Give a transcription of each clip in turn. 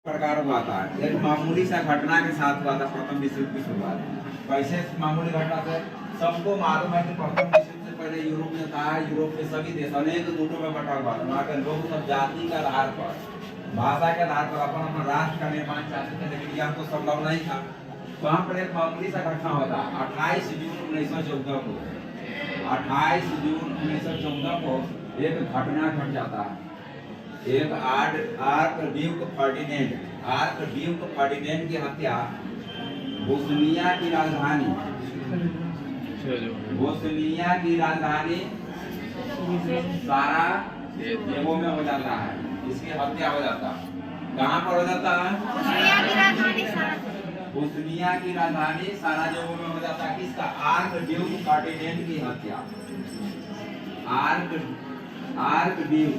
प्रकार हुआ था। एक मामूली सा घटना के साथ हुआ था प्रथम विश्व युद्ध की शुरुआत। कैसे मामूली घटना से सबको मालूम है कि प्रथम विश्व युद्ध से पहले यूरोप में था। यूरोप के सभी देश अनेक गुटों में बटा हुआ था। वहाँ के लोग सब जाति के आधार पर, भाषा के आधार पर अपन अपना राष्ट्र का निर्माण चाहते थे, लेकिन यह तो संभव नहीं था। वहाँ पर एक मामूली सा घटना हुआ था 28 जून 1914 को। 28 जून 1914 को एक घटना घट जाता है। एक आर्कड्यूक फर्डिनेंड की हत्या बोस्निया की राजधानी साराजेवो में हो जाता है। इसकी हत्या हो जाता है। कहाँ पर हो जाता है? बोस्निया की राजधानी साराजेवो में हो जाता है। किसका? आर्कड्यूक फर्डिनेंड की हत्या। आर्कड्यूक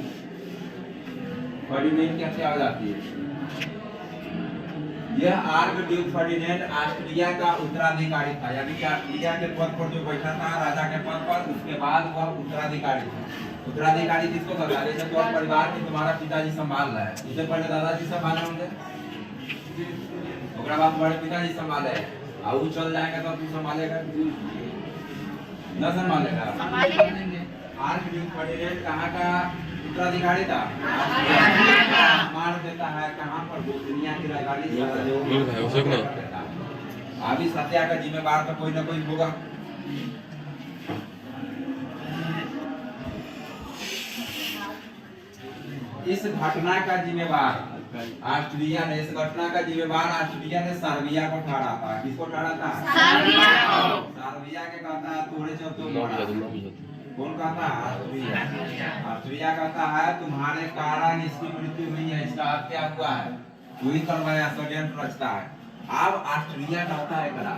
फर्डिनेंड की हत्या हो जाती है। यह आर्कड्यूक फर्डिनेंड ऑस्ट्रिया का उत्तराधिकारी था, यानी कि ऑस्ट्रिया के पद पर जो बैठा था राजा के पद पर, उसके बाद वह उत्तराधिकारी था। उत्तराधिकारी किसको कहता है? जैसे तो परिवार में तुम्हारा पिताजी संभाल रहा है, उससे पहले दादाजी संभाले होंगे, उसके बाद तुम्हारे पिताजी संभाले, और वो चल जाएगा तो तू संभालेगा न संभालेगा? आर्कड्यूक फर्डिनेंड कहाँ का उत्तराधिकारी था? मार देता है। कहाँ पर? बोस्निया की राजधानी साराजेवो में। अभी सत्या का जिम्मेवार तो कोई ना कोई होगा। इस घटना का जिम्मेवार ऑस्ट्रिया ने, ऑस्ट्रिया ने सर्बिया को ठहरा था। किसको ठहरा था? सर्बिया के कहता है तोड़े चौथे। कौन कहता है? ऑस्ट्रिया कहता है तुम्हारे कारण इसकी मृत्यु हुई है, इसका हत्या हुआ है, वही करवाया, षड्यंत्र रचता है। अब ऑस्ट्रिया कहता है करा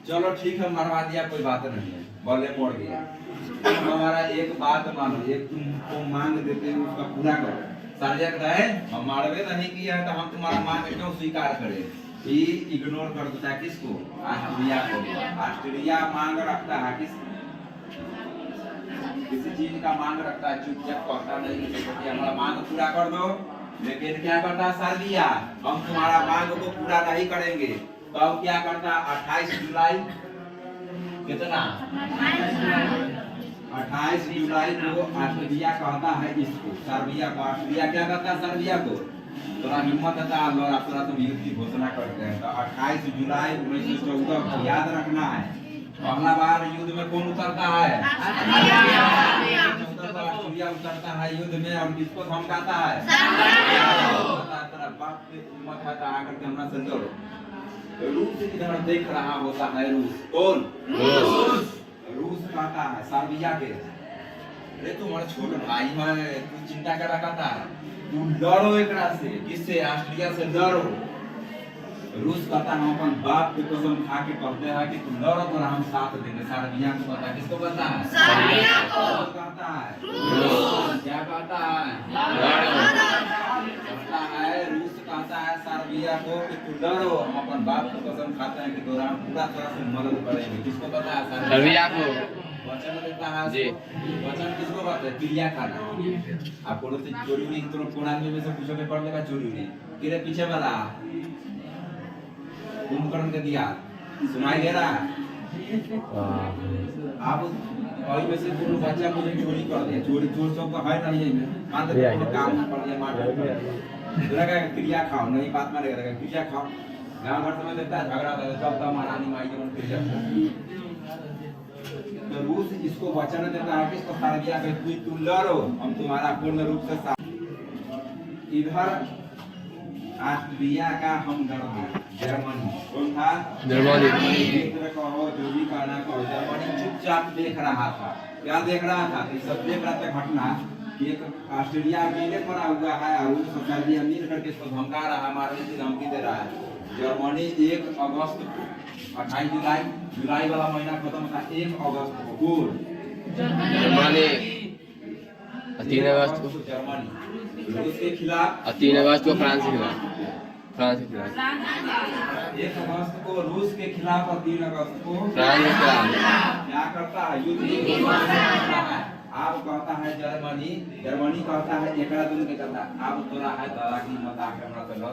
चलो ठीक है, मरवा दिया, कोई बात नहीं है, बोले पड़ गया। हमारा एक बात मानो, एक तुमको मांग देते हैं उसका पूरा करो। सर्जक रहे हम मारवे नहीं किया है तो हम तुम्हारा मांग क्यों स्वीकार करें? इग्नोर कर देता है। किसको? ऑस्ट्रिया को। ऑस्ट्रिया मांग रखता है किसी चीज का मांग रखता है, चुपचाप कहता नहीं कि हमारा मांग पूरा कर दो। लेकिन क्या करता है सर्बिया? हम तुम्हारा मांग को पूरा नहीं करेंगे। तो अब क्या करता है? 28 जुलाई कितना? 28 जुलाई को ऑस्ट्रिया कहता है इसको, सर्बिया को। ऑस्ट्रिया क्या कहता है सर्बिया को? थोड़ा हिम्मत था और पूरा तुम युद्ध की घोषणा करते हैं। तो 28 जुलाई 1914 को याद रखना है। पहला बार युद्ध में कौन उतरता है? ऑस्ट्रिया उतरता है युद्ध में, और किसको धमकाता है? तेरा बाप पे हिम्मत है तो आकर के हमरा से लड़ो। रूस इधर देख रहा होता है। रूस कौन? रूस कहता है सर्बिया के, अरे तुम्हारा छोटा भाई है, तू चिंता कर रखा है, तू लड़ो एकरा से। किससे? ऑस्ट्रिया से लड़ो। रूस कहता है अपन बाप की कसम खा के कहते हैं कि तुम लड़ो तो हम साथ देंगे। सर्बिया को कहता है। किसको कहता है? सर्बिया को। कहता है रूस। क्या कहता है? कहता है रूस कहता है सर्बिया को कि तू लड़ो, हम अपन बाप की कसम खाते हैं कि तोरा हम पूरा तरह से मदद करेंगे। किसको कहता है? सर्बिया को। वचन देता है जी। वचन किसको कहते हैं? क्रिया खाना। आप कोनो से चोरी उरी तो कोना में से पूछो के पढ़ लेगा चोरी उरी तेरे पीछे वाला कुंभकर्ण के दिया सुनाई दे रहा है। आप और में से कोई बच्चा को चोरी कर दिया, चोरी चोर सब का है नहीं है, मान दे कोई काम कर दिया, मार दिया, लगा क्रिया खाओ, नहीं बात मारेगा, लगा क्रिया खाओ। गांव भर में देखता है झगड़ा होता है, सब का महारानी माई के मन क्रिया। तो रूस इसको वचन देता है कि इसको सर्बिया के तू लड़ो, हम तुम्हारा पूर्ण रूप से साथ। इधर ऑस्ट्रिया का हमदर्द जर्मनी। कौन था? जर्मनी। मित्र कहो जो भी कहना कहो, जर्मनी चुपचाप देख रहा था। क्या देख रहा था? ये सब देख रहा था घटना कि एक ऑस्ट्रेलिया अकेले पड़ा हुआ है और रूस और सर्बिया मिल करके इसको धमका रहा है, मारने की धमकी दे रहा है। जर्मनी 1 अगस्त को 28 जुलाई वाला महीना खत्म था, 1 अगस्त को गोल जर्मनी, 3 अगस्त को जर्मनी रूस के खिलाफ, 3 अगस्त को फ्रांस के खिलाफ। 1 अगस्त को रूस के खिलाफ और 3 अगस्त को फ्रांस के खिलाफ। क्या करता है? युद्ध की घोषणा करता है। अब कहता है जर्मनी, जर्मनी कहता है एकरा दुनु के कहता अब तोरा है दादा की मत आके हमरा चलो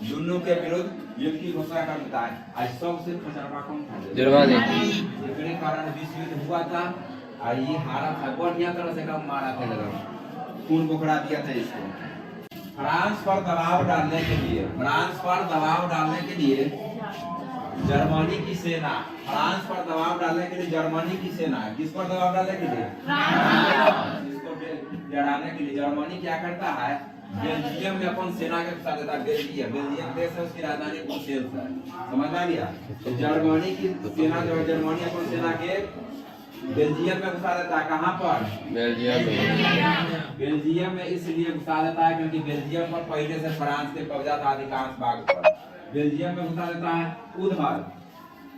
दोनों के विरुद्ध युद्ध की घोषणा कर देता है। आज सबसे खतरनाक कौन था? जर्मनी। इसके कारण विश्व युद्ध हुआ था और ये हारा था, बढ़िया तरह से कम मारा था, लगा खून बोखड़ा दिया था इसको। फ्रांस पर दबाव डालने के लिए, फ्रांस पर दबाव डालने के लिए जर्मनी की सेना, फ्रांस पर दबाव डालने के लिए जर्मनी की सेना, किस पर दबाव डालने के लिए? इसको डराने के लिए जर्मनी क्या करता है? बेल्जियम में अपन सेना के घुसा देता है। बेल्जियम, बेल्जियम देश है, उसकी राजधानी ब्रुसेल्स है, समझ में आ गया? तो जर्मनी की सेना जो है, जर्मनी अपन सेना के बेल्जियम में घुसा देता है। कहाँ पर? बेल्जियम में। बेल्जियम में इसलिए घुसा देता है क्योंकि बेल्जियम पर पहले से फ्रांस के कब्जा था अधिकांश भाग पर। बेल्जियम में घुसा देता है। उधर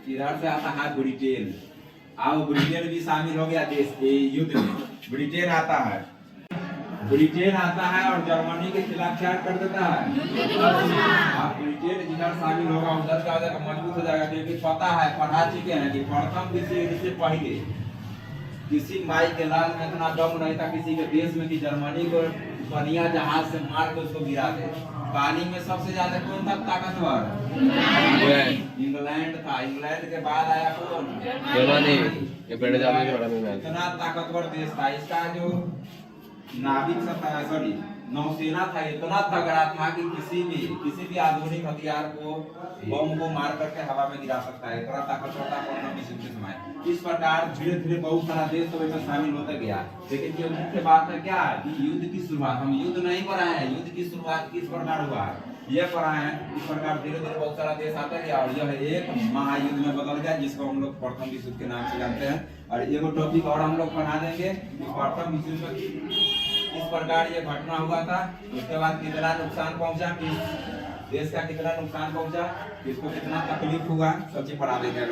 इधर से आता है ब्रिटेन, अब ब्रिटेन भी शामिल हो गया देश के युद्ध में। ब्रिटेन आता है, ब्रिटेन आता है और जर्मनी के खिलाफ क्या कर देता है? अब ब्रिटेन जिधर शामिल होगा उधर क्या हो जाएगा? मजबूत हो जाएगा, क्योंकि पता है, पढ़ा चुके हैं कि प्रथम विश्व युद्ध से पहले किसी माई के लाल में इतना दम नहीं था किसी के देश में कि जर्मनी को बढ़िया जहाज से मार के उसको गिरा दे। पानी में सबसे ज्यादा कौन था ताकतवर? इंग्लैंड था। इंग्लैंड के बाद आया कौन? जर्मनी। ये पहले जाने के बारे में इतना ताकतवर देश था। इसका जो नाविक सत्ता, सॉरी नौसेना था, इतना तगड़ा था कि किसी भी आधुनिक हथियार को, बम को मार करके हवा में गिरा सकता है। इतना ताकतवर था प्रथम विश्व युद्ध के समय। इस प्रकार धीरे धीरे बहुत सारा देश तो इसमें शामिल होता गया। लेकिन ये मुख्य बात है क्या कि युद्ध की शुरुआत, हम युद्ध नहीं कराए हैं, युद्ध की शुरुआत किस प्रकार हुआ है ये कराए हैं। इस प्रकार धीरे धीरे बहुत सारा देश आता गया और यह एक महायुद्ध में बदल गया, जिसको हम लोग प्रथम विश्व युद्ध के नाम से जानते हैं। और एगो टॉपिक और हम लोग पढ़ा देंगे, प्रथम विश्व युद्ध इस प्रकार ये घटना हुआ था। उसके बाद कितना नुकसान पहुंचा, किस देश का कितना नुकसान पहुंचा, किसको कितना तकलीफ हुआ, सब चीज पढ़ा देंगे।